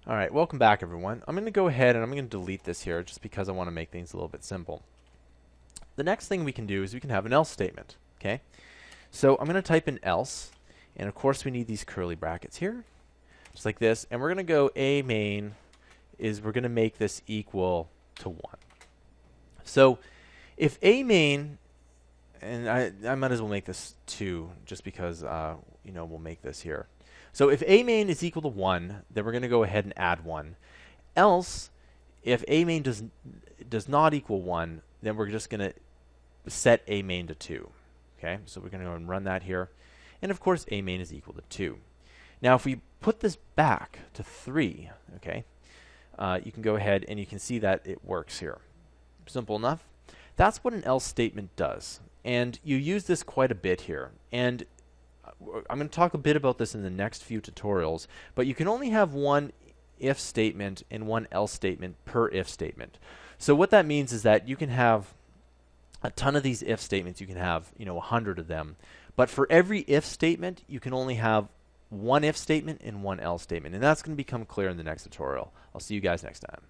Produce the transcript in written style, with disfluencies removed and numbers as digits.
All right, welcome back everyone. I'm going to go ahead and I'm going to delete this here just because I want to make things a little bit simple. The next thing we can do is we can have an else statement, okay? So I'm going to type in else, and of course we need these curly brackets here, just like this, and we're going to go a main is we're going to make this equal to 1. So if a main, and I might as well make this 2 just because we'll make this here. So if a main is equal to 1, then we're going to go ahead and add 1. Else, if a main does not equal 1, then we're just going to set a main to 2. Okay, so we're going to go and run that here. And of course, a main is equal to 2. Now, if we put this back to 3, okay, you can go ahead and you can see that it works here. Simple enough. That's what an else statement does. And you use this quite a bit here. And I'm going to talk a bit about this in the next few tutorials, but you can only have one if statement and one else statement per if statement. So what that means is that you can have a ton of these if statements. You can have 100 of them, but for every if statement you can only have one if statement and one else statement, and that's going to become clear in the next tutorial. I'll see you guys next time.